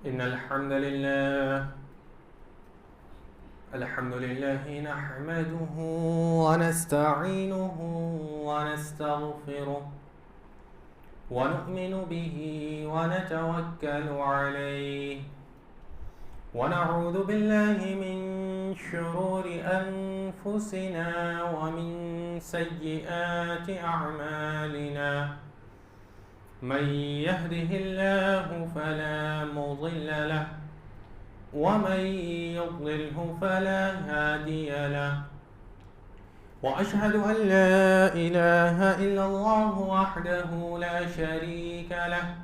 إن الحمد لله نحمده ونستعينه ونستغفره ونؤمن به ونتوكل عليه ونعوذ بالله من شرور أنفسنا ومن سيئات أعمالنا من يهده الله فلا مضل له ومن يضلله فلا هادي له وأشهد أن لا إله إلا الله وحده لا شريك له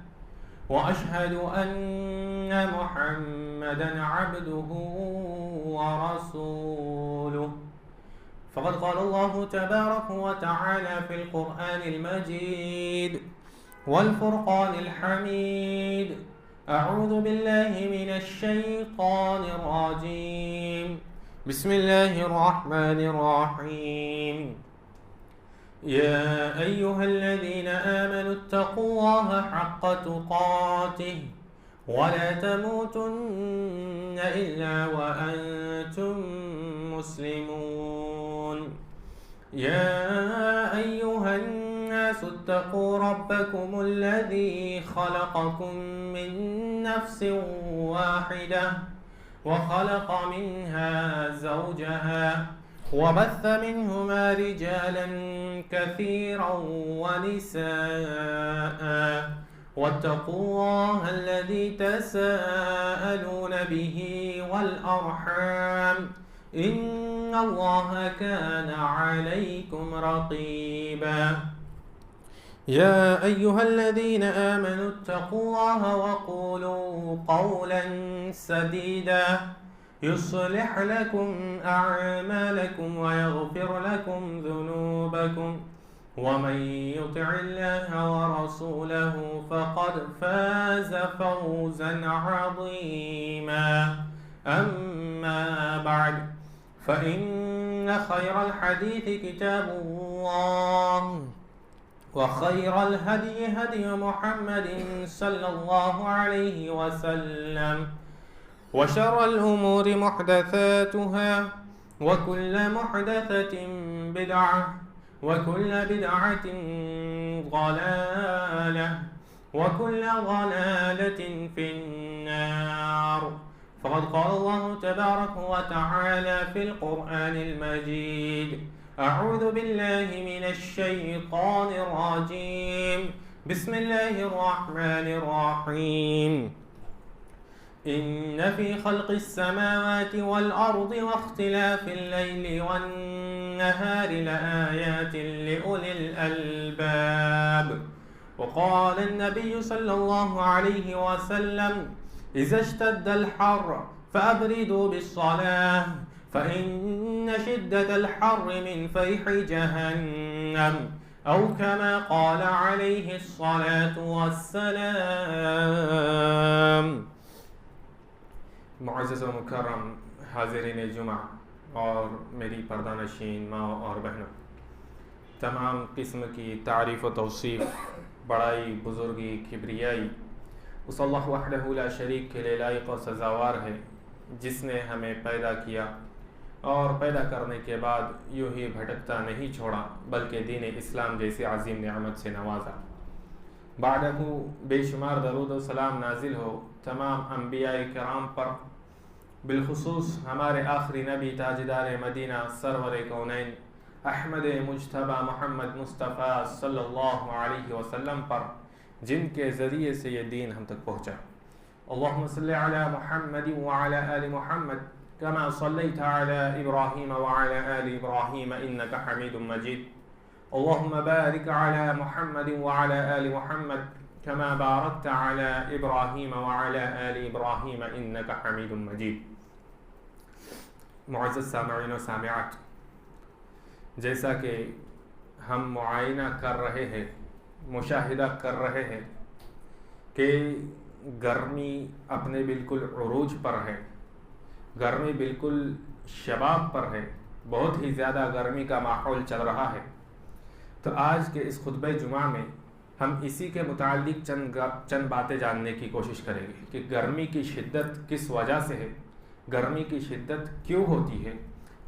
وأشهد أن محمدا عبده ورسوله فقد قال الله تبارك وتعالى في القرآن المجيد والفرقان الحميد أعوذ بالله من الشيطان الرجيم بسم الله الرحمن الرحيم يا أيها الذين آمنوا اتقوا الله حق تقاته ولا تموتن إلا وأنتم مسلمون يا أيها الناس اتقوا ربكم الذي خلقكم من نفس واحدة وخلق منها زوجها وبث منهما رجالا كثيرا ونساء واتقوا الله الذي تساءلون به والأرحام إن الله كان عليكم رقيبا يا أيها الذين آمنوا اتقوا الله وقولوا قولا سديدا يصلح لكم أعمالكم ويغفر لكم ذنوبكم ومن يطع الله ورسوله فقد فاز فوزا عظيما أما بعد فإن خير الحديث كتاب الله وخير الهدي هدي محمد صلى الله عليه وسلم وشر الأمور محدثاتها وكل محدثة بدعة وكل بدعة ضلالة وكل ضلالة في النار فقد قال الله تبارك وتعالى في القرآن المجيد أعوذ بالله من الشيطان الرجيم بسم الله الرحمن الرحيم إن في خلق السماوات والأرض واختلاف الليل والنهار لآيات لأولي الألباب وقال النبي صلى الله عليه وسلم إذا اشتد الحر فأبردوا بالصلاة فإن شدة الحر من فيح جهنم أو كما قال عليه الصلاة والسلام معزز و مکرم حاضرین جمعہ اور میری پردہ نشین ماں اور بہنوں، تمام قسم کی تعریف و توصیف، بڑائی، بزرگی، کبریائی اس اللہ وحدہ لا شریک کے لیے لائق و سزاوار ہے جس نے ہمیں پیدا کیا اور پیدا کرنے کے بعد یوں ہی بھٹکتا نہیں چھوڑا بلکہ دین اسلام جیسی عظیم نعمت سے نوازا۔ بعدہ بے شمار درود و سلام نازل ہو تمام انبیاء کرام پر، بالخصوص ہمارے آخری نبی تاجدار مدینہ سرور کونین احمد مجتبی محمد مصطفیٰ صلی اللہ علیہ وسلم پر، جن کے ذریعے سے یہ دین ہم تک پہنچا۔ اللہم صلی علی محمد وعلی آل محمد كما صليت على إبراهيم وعلى آل إبراهيم إنك حميد مجيد اللهم بارك على محمد وعلى آل محمد كما باركت على إبراهيم وعلى آل إبراهيم إنك حميد مجيد۔ معزز سامعین و سامعات، جیسا کہ ہم معائنہ کر رہے ہیں، مشاہدہ کر رہے ہیں کہ گرمی اپنے بالکل عروج پر ہے، گرمی بالکل شباب پر ہے، بہت ہی زیادہ گرمی کا ماحول چل رہا ہے، تو آج کے اس خطبہ جمعہ میں ہم اسی کے متعلق چند باتیں جاننے کی کوشش کریں گے کہ گرمی کی شدت کس وجہ سے ہے، گرمی کی شدت کیوں ہوتی ہے،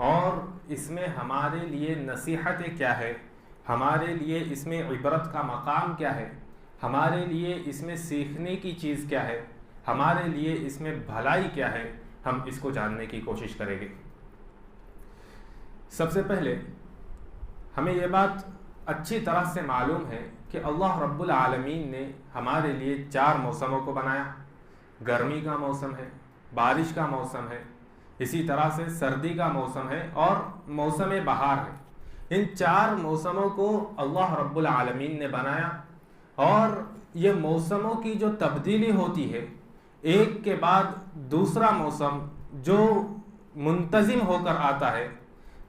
اور اس میں ہمارے لیے نصیحتیں کیا ہے، ہمارے لیے اس میں عبرت کا مقام کیا ہے، ہمارے لیے اس میں سیکھنے کی چیز کیا ہے، ہمارے لیے اس میں بھلائی کیا ہے، ہم اس کو جاننے کی کوشش کریں گے۔ سب سے پہلے ہمیں یہ بات اچھی طرح سے معلوم ہے کہ اللہ رب العالمین نے ہمارے لیے 4 موسموں کو بنایا۔ گرمی کا موسم ہے، بارش کا موسم ہے، اسی طرح سے سردی کا موسم ہے اور موسم بہار ہے۔ ان 4 موسموں کو اللہ رب العالمین نے بنایا، اور یہ موسموں کی جو تبدیلی ہوتی ہے، ایک کے بعد دوسرا موسم جو منتظم ہو کر آتا ہے،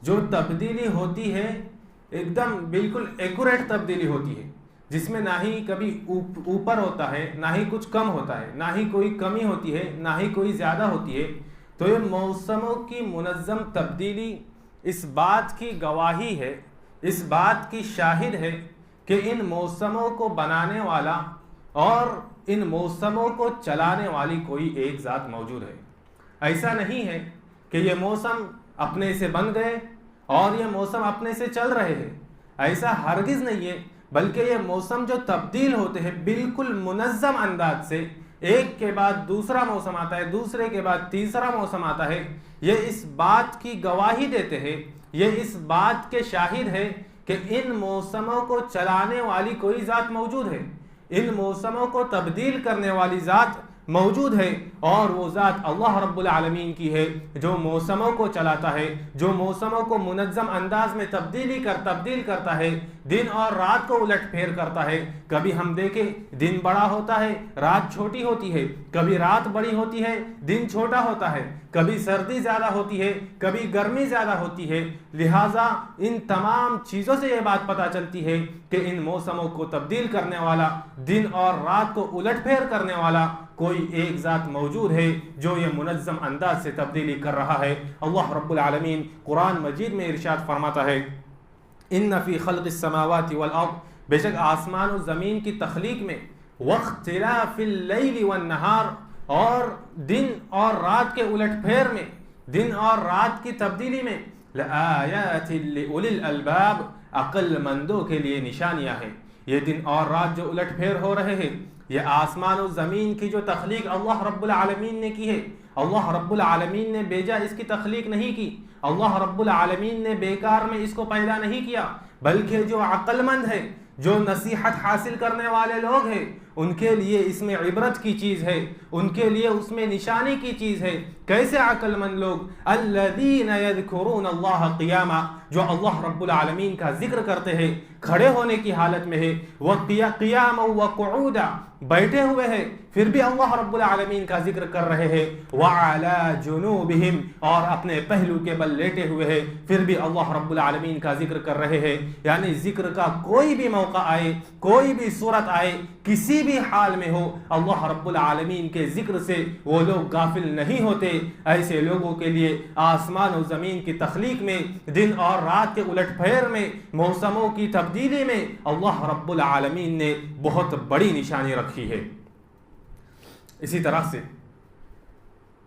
جو تبدیلی ہوتی ہے ایک دم بالکل ایکوریٹ تبدیلی ہوتی ہے، جس میں نہ ہی کبھی اوپر ہوتا ہے، نہ ہی کچھ کم ہوتا ہے، نہ ہی کوئی کمی ہوتی ہے، نہ ہی کوئی زیادہ ہوتی ہے۔ تو یہ موسموں کی منظم تبدیلی اس بات کی گواہی ہے، اس بات کی شاہد ہے کہ ان موسموں کو بنانے والا اور ان موسموں کو چلانے والی کوئی ایک ذات موجود ہے۔ ایسا نہیں ہے کہ یہ موسم اپنے سے بن گئے اور یہ موسم اپنے سے چل رہے ہیں، ایسا ہرگز نہیں ہے، بلکہ یہ موسم جو تبدیل ہوتے ہیں بالکل منظم انداز سے، ایک کے بعد دوسرا موسم آتا ہے، دوسرے کے بعد تیسرا موسم آتا ہے، یہ اس بات کی گواہی دیتے ہیں، یہ اس بات کے شاہد ہے کہ ان موسموں کو چلانے والی کوئی ذات موجود ہے، ان موسموں کو تبدیل کرنے والی ذات موجود ہے، اور وہ ذات اللہ رب العالمین کی ہے، جو موسموں کو چلاتا ہے، جو موسموں کو منظم انداز میں تبدیل کرتا ہے، دن اور رات کو الٹ پھیر کرتا ہے۔ کبھی ہم دیکھیں دن بڑا ہوتا ہے، رات چھوٹی ہوتی ہے، کبھی رات بڑی ہوتی ہے، دن چھوٹا ہوتا ہے، کبھی سردی زیادہ ہوتی ہے، کبھی گرمی زیادہ ہوتی ہے۔ لہٰذا ان تمام چیزوں سے یہ بات پتہ چلتی ہے کہ ان موسموں کو تبدیل کرنے والا، دن اور رات کو الٹ پھیر کرنے والا کوئی ایک ذات موجود ہے جو یہ منظم انداز سے تبدیلی کر رہا ہے۔ اللہ رب العالمین قرآن مجید میں ارشاد فرماتا ہے، ان فی خلق السماوات والارض، بے شک آسمان و زمین کی تخلیق میں، واختلاف اللیل والنہار، اور دن اور رات کے الٹ پھیر میں، دن اور رات کی تبدیلی میں، لآیات لأولی الالباب، عقل مندوں کے لیے نشانیاں ہیں۔ یہ دن اور رات جو الٹ پھیر ہو رہے ہیں، یہ آسمان و زمین کی جو تخلیق اللہ رب العالمین نے کی ہے، اللہ رب العالمین نے بیجا اس کی تخلیق نہیں کی، اللہ رب العالمین نے بیکار میں اس کو پیدا نہیں کیا، بلکہ جو عقل مند ہے، جو نصیحت حاصل کرنے والے لوگ ہیں، ان کے لیے اس میں عبرت کی چیز ہے، ان کے لیے اس میں نشانی کی چیز ہے۔ کیسے عقل مند لوگ؟ الذین یذکرون اللہ قیاما، جو اللہ رب العالمین کا ذکر کرتے ہیں کھڑے ہونے کی حالت میں ہے، وقیاما وقعودا، بیٹھے ہوئے ہیں پھر بھی اللہ رب العالمین کا ذکر کر رہے ہیں، وعلی جنوبہم، اور اپنے پہلو کے بل لیٹے ہوئے ہیں پھر بھی اللہ رب العالمین کا ذکر کر رہے ہیں۔ یعنی ذکر کا کوئی بھی موقع آئے، کوئی بھی صورت آئے، کسی بھی حال میں ہو، اللہ رب العالمین کے ذکر سے وہ لوگ غافل نہیں ہوتے۔ ایسے لوگوں کے لیے آسمان و زمین کی تخلیق میں، دن اور رات کے الٹ پھیر میں، موسموں کی تبدیلی میں اللہ رب العالمین نے بہت بڑی نشانی رکھی ہے۔ اسی طرح سے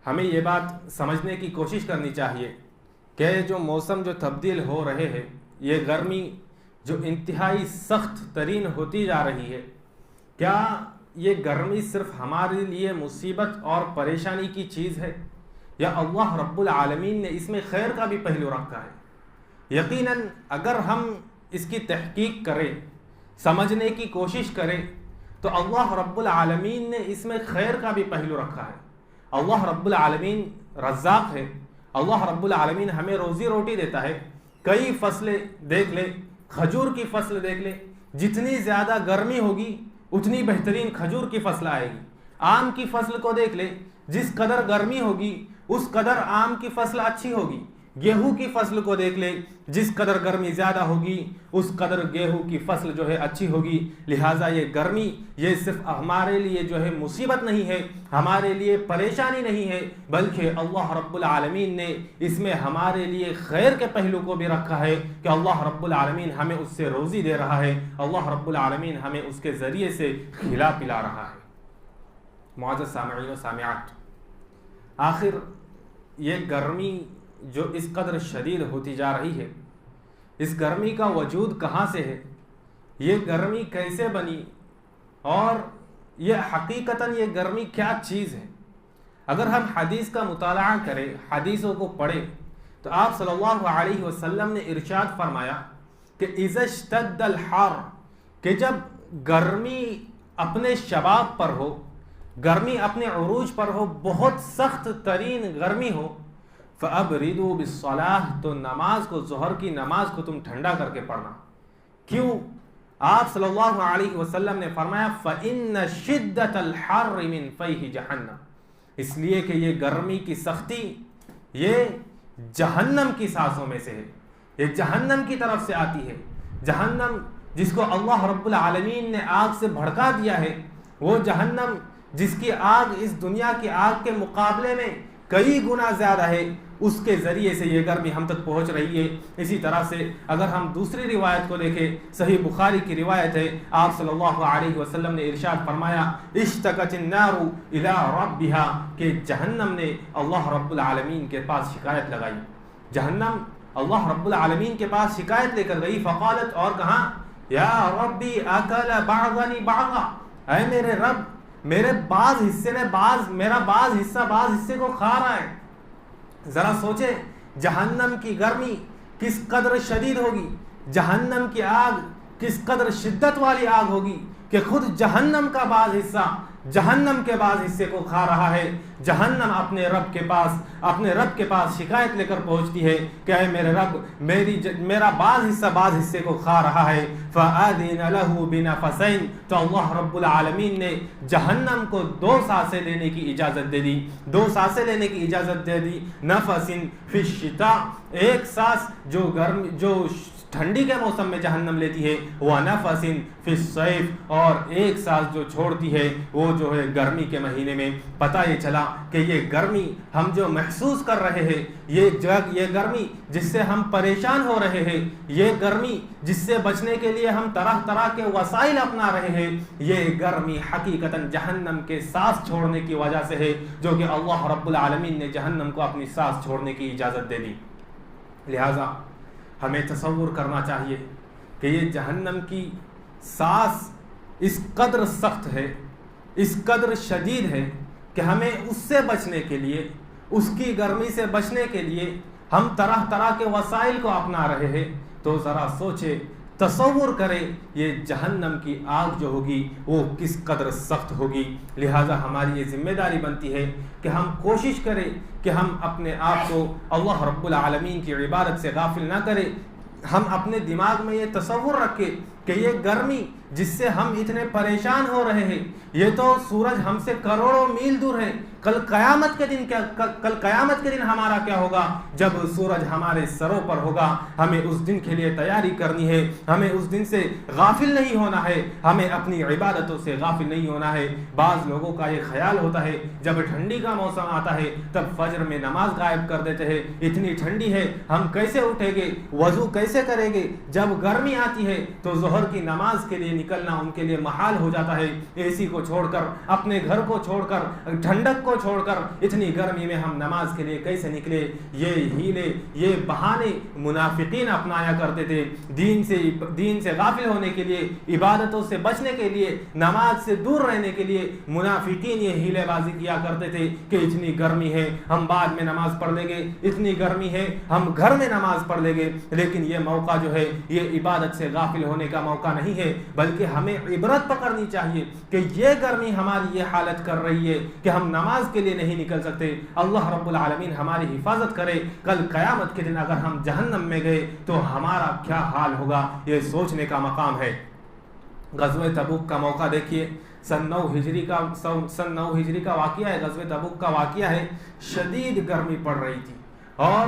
ہمیں یہ بات سمجھنے کی کوشش کرنی چاہیے کہ جو موسم جو تبدیل ہو رہے ہیں، یہ گرمی جو انتہائی سخت ترین ہوتی جا رہی ہے، کیا یہ گرمی صرف ہمارے لیے مصیبت اور پریشانی کی چیز ہے، یا اللہ رب العالمین نے اس میں خیر کا بھی پہلو رکھا ہے؟ یقیناً اگر ہم اس کی تحقیق کریں، سمجھنے کی کوشش کریں، تو اللہ رب العالمین نے اس میں خیر کا بھی پہلو رکھا ہے۔ اللہ رب العالمین رزاق ہے، اللہ رب العالمین ہمیں روزی روٹی دیتا ہے۔ کئی فصلیں دیکھ لیں، کھجور کی فصل دیکھ لیں، جتنی زیادہ گرمی ہوگی اتنی بہترین کھجور کی فصل آئے گی۔ آم کی فصل کو دیکھ لیں، جس قدر گرمی ہوگی اس قدر آم کی فصل اچھی ہوگی۔ گیہوں کی فصل کو دیکھ لے، جس قدر گرمی زیادہ ہوگی اس قدر گیہوں کی فصل جو ہے اچھی ہوگی۔ لہٰذا یہ گرمی یہ صرف ہمارے لیے جو ہے مصیبت نہیں ہے، ہمارے لیے پریشانی نہیں ہے، بلکہ اللہ رب العالمین نے اس میں ہمارے لیے خیر کے پہلو کو بھی رکھا ہے کہ اللہ رب العالمین ہمیں اس سے روزی دے رہا ہے، اللہ رب العالمین ہمیں اس کے ذریعے سے کھلا پلا رہا ہے۔ معزز سامعین و سامعات، آخر یہ گرمی جو اس قدر شدید ہوتی جا رہی ہے، اس گرمی کا وجود کہاں سے ہے؟ یہ گرمی کیسے بنی؟ اور یہ حقیقتاً یہ گرمی کیا چیز ہے؟ اگر ہم حدیث کا مطالعہ کریں، حدیثوں کو پڑھیں، تو آپ صلی اللہ علیہ وسلم نے ارشاد فرمایا کہ اذا اشتد الحر، کہ جب گرمی اپنے شباب پر ہو، گرمی اپنے عروج پر ہو، بہت سخت ترین گرمی ہو، فَأَبْرِدُوا بِالصَّلَاةِ، تو نماز کو، ظہر کی نماز کو تم ٹھنڈا کر کے پڑھنا۔ کیوں؟ آپ صلی اللہ علیہ وسلم نے فرمایا فَإِنَّ شِدَّةَ الْحَرِّ مِنْ فَيْهِ جَهَنَّمَ، اس لیے کہ یہ گرمی کی سختی یہ جہنم کی سانسوں میں سے ہے، یہ جہنم کی طرف سے آتی ہے۔ جہنم جس کو اللہ رب العالمین نے آگ سے بھڑکا دیا ہے، وہ جہنم جس کی آگ اس دنیا کی آگ کے مقابلے میں کئی گنا زیادہ ہے، اس کے ذریعے سے یہ گرمی ہم تک پہنچ رہی ہے۔ اسی طرح سے اگر ہم دوسری روایت کو دیکھیں، صحیح بخاری کی روایت ہے، آپ صلی اللہ علیہ وسلم نے ارشاد فرمایا اشتکت النار الی ربها، کہ جہنم نے اللہ رب العالمین کے پاس شکایت لگائی، جہنم اللہ رب العالمین کے پاس شکایت لے کر گئی، فقالت، اور کہا یا ربی اکل بعضنی بعضا، اے میرے رب، میرے بعض حصے نے میرا بعض حصے کو کھا رہا ہے۔ ذرا سوچے جہنم کی گرمی کس قدر شدید ہوگی، جہنم کی آگ کس قدر شدت والی آگ ہوگی کہ خود جہنم کا بعض حصہ جہنم کے بعض حصے کو کھا رہا ہے۔ جہنم اپنے رب کے پاس شکایت لے کر پہنچتی ہے کہ اے میرے رب، میرا بعض حصے کو کھا رہا ہے۔ فَآذِنَ لَهُ بِنَفَسَيْنِ، تو اللہ رب العالمین نے جہنم کو 2 سانسیں لینے کی اجازت دے دی، 2 سانسیں لینے کی اجازت دے دی۔ نَفَسٍ فِي الشِّتَاءِ، ایک سانس جو ٹھنڈی کے موسم میں جہنم لیتی ہے، وَنَفَسٍ فِي الصَّيْفِ، اور ایک سانس جو چھوڑتی ہے وہ جو ہے گرمی کے مہینے میں۔ پتہ یہ چلا کہ یہ گرمی ہم جو محسوس کر رہے ہیں، یہ گرمی جس سے ہم پریشان ہو رہے ہیں، یہ گرمی جس سے بچنے کے لیے ہم طرح طرح کے وسائل اپنا رہے ہیں، یہ گرمی حقیقتاً جہنم کے سانس چھوڑنے کی وجہ سے ہے، جو کہ اللہ رب العالمین نے جہنم کو اپنی سانس چھوڑنے کی اجازت دے دی۔ لہٰذا ہمیں تصور کرنا چاہیے کہ یہ جہنم کی سانس اس قدر سخت ہے، اس قدر شدید ہے کہ ہمیں اس سے بچنے کے لیے، اس کی گرمی سے بچنے کے لیے ہم طرح طرح کے وسائل کو اپنا رہے ہیں۔ تو ذرا سوچے، تصور کرے یہ جہنم کی آگ جو ہوگی وہ کس قدر سخت ہوگی۔ لہٰذا ہماری یہ ذمہ داری بنتی ہے کہ ہم کوشش کریں کہ ہم اپنے آپ کو اللہ رب العالمین کی عبادت سے غافل نہ کریں۔ ہم اپنے دماغ میں یہ تصور رکھیں کہ یہ گرمی جس سے ہم اتنے پریشان ہو رہے ہیں، یہ تو سورج ہم سے کروڑوں میل دور ہے۔ کل قیامت کے دن ہمارا کیا ہوگا؟ جب سورج ہمارے سروں پر ہوگا، ہمیں اس دن کے لیے تیاری کرنی ہے، ہمیں اس دن سے غافل نہیں ہونا ہے، ہمیں اپنی عبادتوں سے غافل نہیں ہونا ہے۔ بعض لوگوں کا یہ خیال ہوتا ہے جب ٹھنڈی کا موسم آتا ہے تب فجر میں نماز غائب کر دیتے ہیں، اتنی ٹھنڈی ہے ہم کیسے اٹھیں گے، وضو کیسے کریں گے۔ جب گرمی آتی ہے تو ظہر کی نماز کے لیے نکلنا ان کے لیے محال ہو جاتا ہے۔ اے سی کو چھوڑ کر، اپنے گھر کو چھوڑ کر، ٹھنڈک کو چھوڑ کر اتنی گرمی میں ہم نماز کے لیے کیسے نکلے؟ یہ ہیلے، یہ بہانے منافقین اپنایا کرتے تھے۔ دین سے غافل ہونے کے لیے، عبادتوں سے بچنے کے لیے، نماز سے دور رہنے کے لیے منافقین یہ ہیلے بازی کیا کرتے تھے کہ اتنی گرمی ہے ہم بعد میں نماز پڑھ لیں گے، اتنی گرمی ہے ہم گھر میں نماز پڑھ لیں گے۔ لیکن یہ موقع جو ہے یہ عبادت سے غافل ہونے کا موقع نہیں ہے، بلکہ ہمیں عبرت پکڑنی چاہیے کہ یہ گرمی ہماری یہ حالت کر رہی ہے کہ ہم نماز کے لیے نہیں نکل سکتے۔ اللہ رب العالمین ہماری حفاظت کرے، کل قیامت کے دن اگر ہم جہنم میں گئے تو ہمارا کیا حال ہوگا، یہ سوچنے کا مقام ہے۔ غزوہ تبوک کا موقع دیکھیے، سن 9 ہجری کا واقعہ ہے، غزوہ تبوک کا واقعہ ہے۔ شدید گرمی پڑ رہی تھی اور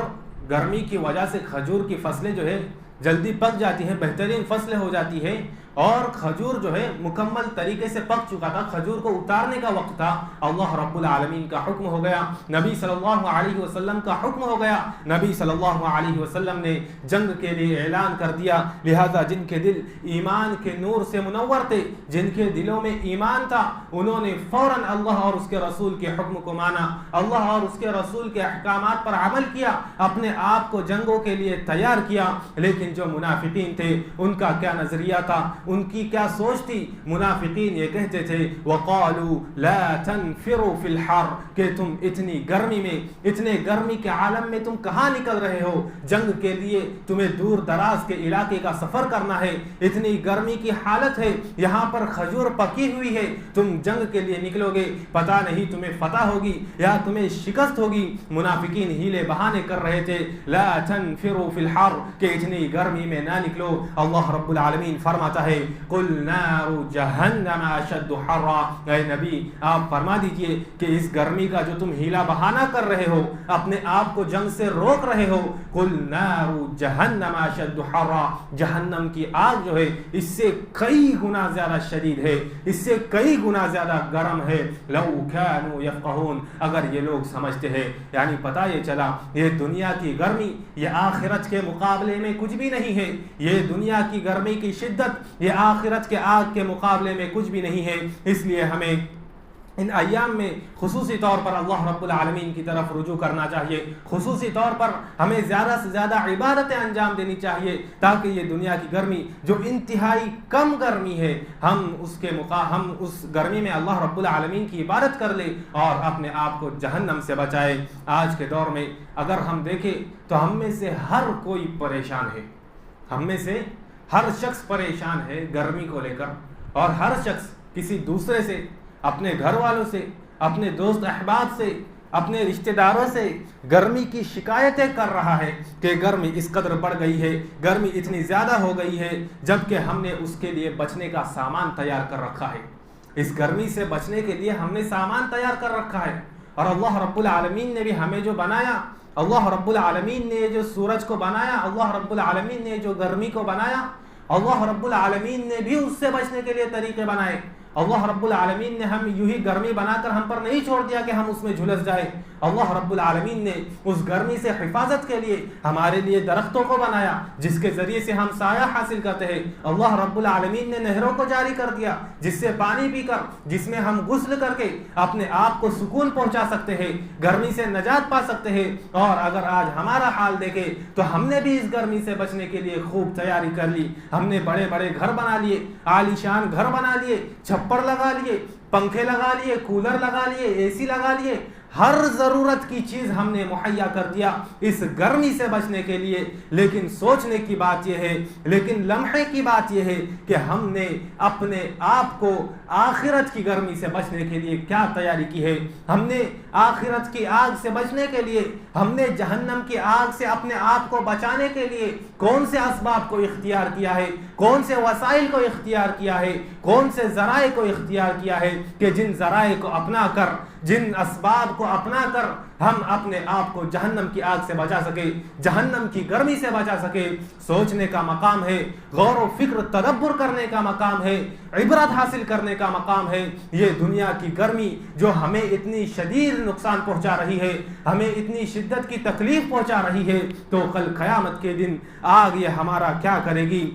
گرمی کی وجہ سے کھجور کی فصلیں جو ہے جلدی پک جاتی ہیں، بہترین فصلیں ہو جاتی ہے، اور کھجور جو ہے مکمل طریقے سے پک چکا تھا، کھجور کو اتارنے کا وقت تھا، اللہ رب العالمین کا حکم ہو گیا، نبی صلی اللہ علیہ وسلم کا حکم ہو گیا، نبی صلی اللہ علیہ وسلم نے جنگ کے لیے اعلان کر دیا۔ لہذا جن کے دل ایمان کے نور سے منور تھے، جن کے دلوں میں ایمان تھا، انہوں نے فوراً اللہ اور اس کے رسول کے حکم کو مانا، اللہ اور اس کے رسول کے احکامات پر عمل کیا، اپنے آپ کو جنگوں کے لیے تیار کیا۔ لیکن جو منافقین تھے ان کا کیا نظریہ تھا، ان کی کیا سوچ تھی؟ منافقین یہ کہتے تھے وَقَالُوا لَا تَنْفِرُوا فِي الْحَرِّ، کہ تم اتنی گرمی میں، اتنے گرمی کے عالم میں تم کہاں نکل رہے ہو؟ جنگ کے لیے تمہیں دور دراز کے علاقے کا سفر کرنا ہے، اتنی گرمی کی حالت ہے، یہاں پر کھجور پکی ہوئی ہے، تم جنگ کے لیے نکلو گے، پتہ نہیں تمہیں فتح ہوگی یا تمہیں شکست ہوگی۔ منافقین ہیلے بہانے کر رہے تھے، لا تنفروا فی الحر، کہ اتنی گرمی میں نہ نکلو۔ اللہ رب العالمین فرماتا ہے قل نار جہنم اشد حرا، اے نبی آپ فرما دیجئے کہ اس گرمی کا جو تم ہیلا بہانہ کر رہے ہو، اپنے آپ کو جنگ سے روک رہے ہو، قل نار جہنم اشد حرا، جہنم کی آگ جو ہے اس سے کئی گنا زیادہ شدید ہے، اس سے کئی گنا زیادہ گرم ہے، لو كانوا يفقهون، اگر یہ لوگ سمجھتے ہیں۔ یعنی پتہ یہ چلا یہ دنیا کی گرمی یہ آخرت کے مقابلے میں کچھ بھی نہیں ہے، یہ دنیا کی گرمی کی شدت یہ آخرت کے آگ کے مقابلے میں کچھ بھی نہیں ہے۔ اس لیے ہمیں ان ایام میں خصوصی طور پر اللہ رب العالمین کی طرف رجوع کرنا چاہیے، خصوصی طور پر ہمیں زیادہ سے زیادہ عبادتیں انجام دینی چاہیے، تاکہ یہ دنیا کی گرمی جو انتہائی کم گرمی ہے، ہم اس گرمی میں اللہ رب العالمین کی عبادت کر لیں اور اپنے آپ کو جہنم سے بچائے۔ آج کے دور میں اگر ہم دیکھیں تو ہم میں سے ہر کوئی پریشان ہے، ہم میں سے ہر شخص پریشان ہے گرمی کو لے کر، اور ہر شخص کسی دوسرے سے، اپنے گھر والوں سے، اپنے دوست احباب سے، اپنے رشتہ داروں سے گرمی کی شکایتیں کر رہا ہے کہ گرمی اس قدر بڑھ گئی ہے، گرمی اتنی زیادہ ہو گئی ہے، جبکہ ہم نے اس کے لیے بچنے کا سامان تیار کر رکھا ہے۔ اس گرمی سے بچنے کے لیے ہم نے سامان تیار کر رکھا ہے، اور اللہ رب العالمین نے بھی ہمیں جو بنایا، اللہ رب العالمین نے جو سورج کو بنایا، اللہ رب العالمین نے جو گرمی کو بنایا، اللہ رب العالمین نے بھی اس سے بچنے کے لیے طریقے بنائے۔ اللہ رب العالمین نے ہم یوں ہی گرمی بنا کر ہم پر نہیں چھوڑ دیا کہ ہم اس میں جھلس جائے، اللہ رب العالمین نے اس گرمی سے حفاظت کے لیے ہمارے لیے درختوں کو بنایا جس کے ذریعے سے ہم سایہ حاصل کرتے ہیں، اللہ رب العالمین نے نہروں کو جاری کر دیا جس سے پانی پی کر، جس میں ہم غسل کر کے اپنے آپ کو سکون پہنچا سکتے ہیں، گرمی سے نجات پا سکتے ہیں۔ اور اگر آج ہمارا حال دیکھیں تو ہم نے بھی اس گرمی سے بچنے کے لیے خوب تیاری کر لی، ہم نے بڑے بڑے گھر بنا لیے، عالیشان گھر بنا لیے، چھپڑ لگا لیے، پنکھے لگا لیے، کولر لگا لیے، اے سی لگا لیے، ہر ضرورت کی چیز ہم نے مہیا کر دیا اس گرمی سے بچنے کے لیے۔ لیکن سوچنے کی بات یہ ہے، لیکن لمحے کی بات یہ ہے کہ ہم نے اپنے آپ کو آخرت کی گرمی سے بچنے کے لیے کیا تیاری کی ہے۔ ہم نے آخرت کی آگ سے بچنے کے لیے، ہم نے جہنم کی آگ سے اپنے آپ کو بچانے کے لیے کون سے اسباب کو اختیار کیا ہے، کون سے وسائل کو اختیار کیا ہے، کون سے ذرائع کو اختیار کیا ہے کہ جن ذرائع کو اپنا کر، جن اسباب کو اپنا کر ہم اپنے آپ کو جہنم کی آگ سے بچا سکے، جہنم کی گرمی سے بچا سکے۔ سوچنے کا مقام ہے، غور و فکر تدبر کرنے کا مقام ہے، عبرت حاصل کرنے کا مقام ہے۔ یہ دنیا کی گرمی جو ہمیں اتنی شدید نقصان پہنچا رہی ہے، ہمیں اتنی شدت کی تکلیف پہنچا رہی ہے، تو کل قیامت کے دن آگ یہ ہمارا کیا کرے گی؟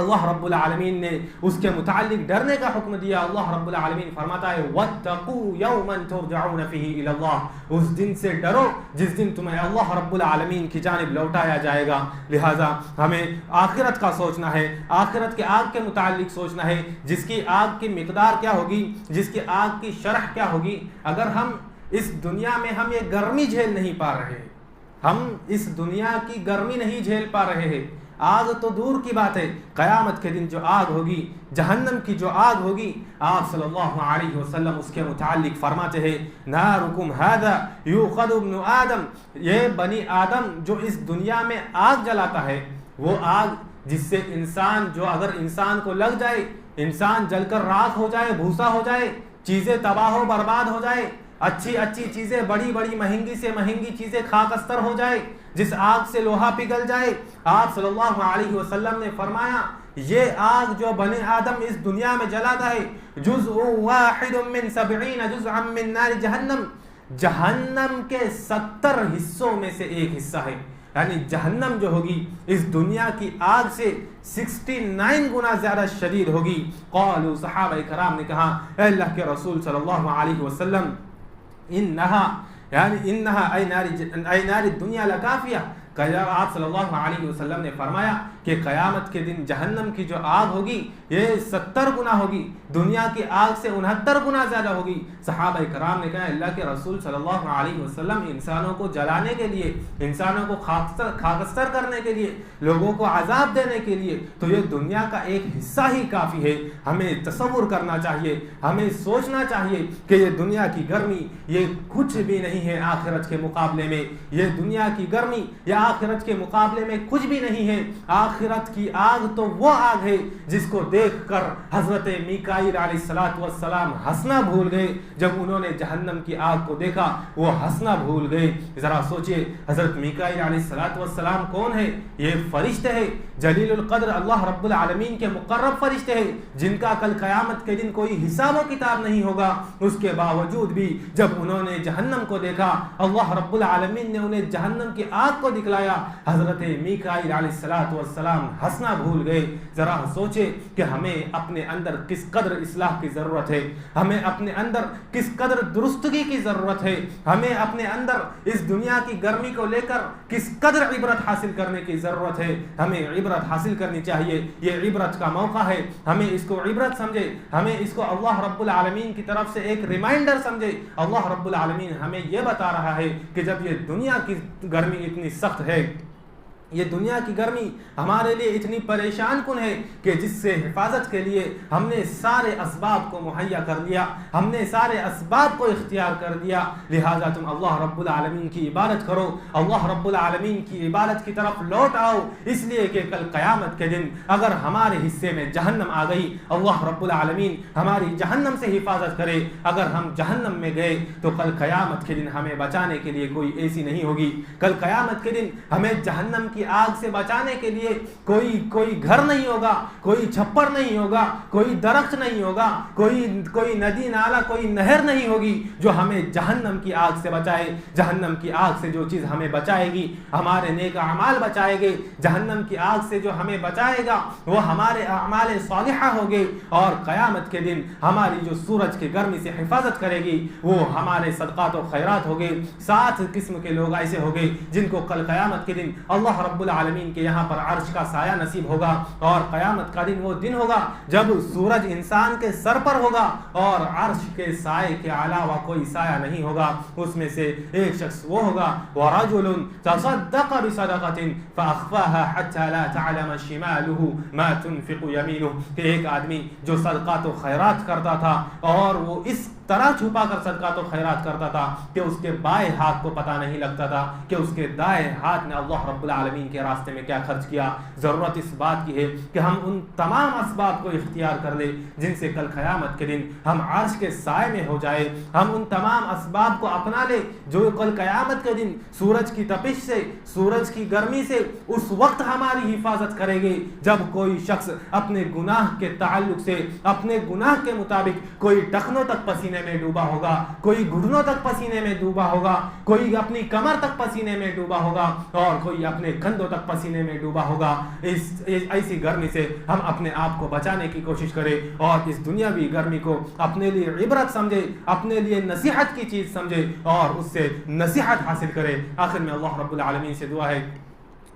اللہ رب العالمین نے اس کے متعلق ڈرنے کا حکم دیا۔ اللہ رب العالمین فرماتا ہے وَاتَّقُوا يَوْمًا تُرْجَعُونَ فِيهِ إِلَى اللَّهِ، اس دن سے ڈرو جس دن تمہیں اللہ رب العالمین کی جانب لوٹایا جائے گا۔ لہٰذا ہمیں آخرت کا سوچنا ہے، آخرت کے آگ کے متعلق سوچنا ہے، جس کی آگ کی مقدار کیا ہوگی، جس کی آگ کی شرح کیا ہوگی۔ اگر ہم اس دنیا میں ہم یہ گرمی جھیل نہیں پا رہے، ہم اس دنیا کی گرمی نہیں جھیل پا رہے ہیں، آگ تو دور کی بات ہے، قیامت کے دن جو آگ ہوگی، جہنم کی جو آگ ہوگی، آپ صلی اللہ علیہ وسلم اس کے متعلق فرماتے ہیں نارکم ھذا یوقد ابن آدم، یہ بنی آدم جو اس دنیا میں آگ جلاتا ہے، وہ آگ جس سے انسان، جو اگر انسان کو لگ جائے، انسان جل کر راکھ ہو جائے، بھوسا ہو جائے، چیزیں تباہ و برباد ہو جائے، اچھی اچھی چیزیں، بڑی بڑی مہنگی سے مہنگی چیزیں خاکستر ہو جائے، جس آگ سے لوہا پگھل جائے، آپ صلی اللہ علیہ وسلم نے فرمایا یہ آگ جو بنی آدم اس دنیا میں جلاتا ہے، جزء واحد من 70 جزءا من نار جہنم، جہنم کے 70 حصوں میں سے ایک حصہ ہے. یعنی جہنم جو ہوگی اس دنیا کی آگ سے 69 گنا زیادہ شدید ہوگی. قالوا صحابہ کرام نے کہا اے اللہ کے رسول صلی اللہ علیہ وسلم انہا ای نار الدنیا لکافیہ. آپ صلی اللہ علیہ وسلم نے فرمایا کہ قیامت کے دن جہنم کی جو آگ ہوگی یہ 70 گنا ہوگی، دنیا کی آگ سے 69 گنا زیادہ ہوگی. صحابہ کرام نے کہا اللہ کے رسول صلی اللہ علیہ وسلم انسانوں کو جلانے کے لیے، انسانوں کو خاکستر کرنے کے لیے، لوگوں کو عذاب دینے کے لیے تو یہ دنیا کا ایک حصہ ہی کافی ہے. ہمیں تصور کرنا چاہیے، ہمیں سوچنا چاہیے کہ یہ دنیا کی گرمی یہ کچھ بھی نہیں ہے آخرت کے مقابلے میں. یہ دنیا کی گرمی یا آخرت کے مقابلے میں کچھ بھی نہیں ہے. آخرت کی آگ تو وہ آگ ہے جس کو دیکھ کر حضرت میکائیل علیہ السلام ہنسنا بھول گئے. جب انہوں نے جہنم کی آگ کو دیکھا وہ ہنسنا بھول گئے. ذرا سوچئے حضرت میکائیل علیہ السلام کون ہے؟ یہ فرشتے ہیں جلیل القدر، اللہ رب العالمین کے مقرب فرشتے ہیں جن کا کل قیامت کے دن کوئی حساب و کتاب نہیں ہوگا. اس کے باوجود بھی جب انہوں نے جہنم کو دیکھا، اللہ رب العالمین نے انہیں جہنم کی آگ کو دکھلایا، حضرت میکائیل علیہ السلام ہنسنا بھول گئے. ذرا سوچے کہ ہمیں اپنے اندر کس قدر اصلاح کی ضرورت ہے، ہمیں اپنے اندر کس قدر درستگی کی ضرورت ہے، ہمیں اپنے اندر اس دنیا کی گرمی کو لے کر کس قدر عبرت حاصل کرنے کی ضرورت ہے. ہمیں عبرت حاصل کرنی چاہیے. یہ عبرت کا موقع ہے، ہمیں اس کو عبرت سمجھے، ہمیں اس کو اللہ رب العالمین کی طرف سے ایک ریمائنڈر سمجھے. اللہ رب العالمین ہمیں یہ بتا رہا ہے کہ جب یہ دنیا کی گرمی اتنی سخت ہے، یہ دنیا کی گرمی ہمارے لیے اتنی پریشان کن ہے کہ جس سے حفاظت کے لیے ہم نے سارے اسباب کو مہیا کر لیا، ہم نے سارے اسباب کو اختیار کر دیا. لہٰذا تم اللہ رب العالمین کی عبادت کرو، اللہ رب العالمین کی عبادت کی طرف لوٹ آؤ، اس لیے کہ کل قیامت کے دن اگر ہمارے حصے میں جہنم آ گئی، اللہ رب العالمین ہماری جہنم سے حفاظت کرے. اگر ہم جہنم میں گئے تو کل قیامت کے دن ہمیں بچانے کے لیے کوئی ایسی نہیں ہوگی. کل قیامت کے دن ہمیں جہنم کی آگ سے بچانے کے لیے کوئی گھر نہیں ہوگا، کوئی چھپر نہیں ہوگا، کوئی درخت نہیں ہوگا، کوئی ندی نالا، کوئی نہر نہیں ہوگی جو ہمیں جہنم کی آگ سے بچائے. جہنم کی آگ سے جو چیز ہمیں بچائے گی ہمارے نیک اعمال بچائے گے. جہنم کی آگ سے جو ہمیں بچائے گا وہ ہمارے اعمال صالحہ ہوگے. اور قیامت کے دن ہماری جو سورج کی گرمی سے حفاظت کرے گی وہ ہمارے صدقات و خیرات ہوگے. 7 قسم کے لوگ ایسے ہوگے جن کو کل قیامت کے دن اللہ رب العالمین کے یہاں پر عرش کا سایہ نصیب ہوگا. اور قیامت کا دن وہ دن ہوگا جب سورج انسان کے سر پر ہوگا اور عرش کے سائے کے علاوہ کوئی سایہ نہیں ہوگا. اس میں سے ایک شخص وہ ہوگا وَرَجُلٌ تَصَدَّقَ بِصَدَقَةٍ فَأَخْفَاهَا حَتَّى لَا تَعْلَمَ شِمَالُهُ مَا تُنْفِقُ يَمِينُهُ. کہ ایک آدمی جو صدقات و خیرات کرتا تھا اور وہ اس طرح چھپا کر صدقات و خیرات کرتا تھا کہ اس کے بائیں ہاتھ کو پتہ نہیں لگتا تھا کہ اس کے دائیں ہاتھ نے اللہ رب العالمین کے راستے میں کیا خرچ کیا. ضرورت اس بات کی ہے کہ ہم ان تمام اسباب کو اختیار کر لیں جن سے کل قیامت کے دن ہم عرش کے سائے میں ہو جائے. ہم ان تمام اسباب کو اپنا لیں جو کل قیامت کے دن سورج کی تپش سے، سورج کی گرمی سے اس وقت ہماری حفاظت کرے گی جب کوئی شخص اپنے گناہ کے تعلق سے، اپنے گناہ کے مطابق کوئی ٹخنوں تک پسینے میں ڈوبا ہوگا، کوئی گھٹنوں تک پسینے میں ڈوبا ہوگا، کوئی اپنی کمر تک پسینے میں ڈوبا ہوگا اور کوئی اپنے کندھوں تک پسینے میں ڈوبا ہوگا. ایسی گرمی سے ہم اپنے آپ کو بچانے کی کوشش کریں اور اس دنیاوی گرمی کو اپنے لیے عبرت سمجھے، اپنے لیے نصیحت کی چیز سمجھے اور اس سے نصیحت حاصل کرے. آخر میں اللہ رب العالمین سے دعا ہے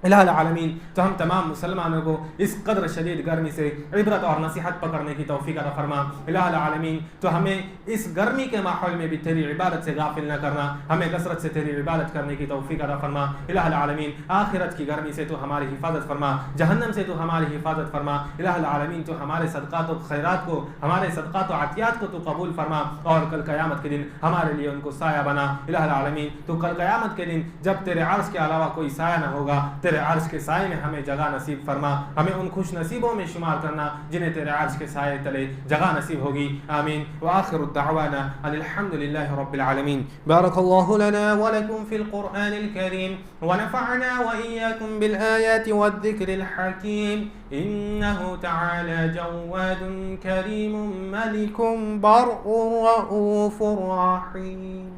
الہ العالمین تو ہم تمام مسلمانوں کو اس قدر شدید گرمی سے عبرت اور نصیحت پکڑنے کی توفیق عطا فرما. الہ العالمین تو ہمیں اس گرمی کے ماحول میں بھی تیری عبادت سے غافل نہ کرنا، ہمیں کثرت سے تیری عبادت کرنے کی توفیق عطا فرما. الہ العالمین آخرت کی گرمی سے تو ہماری حفاظت فرما، جہنم سے تو ہماری حفاظت فرما. الہ العالمین تو ہمارے صدقات و خیرات کو، ہمارے صدقات و عطیات کو تو قبول فرما اور کل قیامت کے دن ہمارے لیے ان کو سایہ بنا. الہ العالمین تو کل قیامت کے دن جب تیرے عرش کے علاوہ کوئی سایہ نہ ہوگا، تیرے عرش کے سائے میں ہمیں جگہ نصیب فرما، ہمیں ان خوش نصیبوں میں شمار کرنا جنہیں تیرے عرش کے سائے تلے جگہ نصیب ہوگی، آمین۔ وآخر الدعوانا ان الحمد للہ رب العالمین۔ بارک اللہ لنا ولکم فی القرآن الکریم ونفعنا وإياكم بالآیات والذکر الحکیم، انہ تعالی جواد کریم ملک بر رؤوف رحیم۔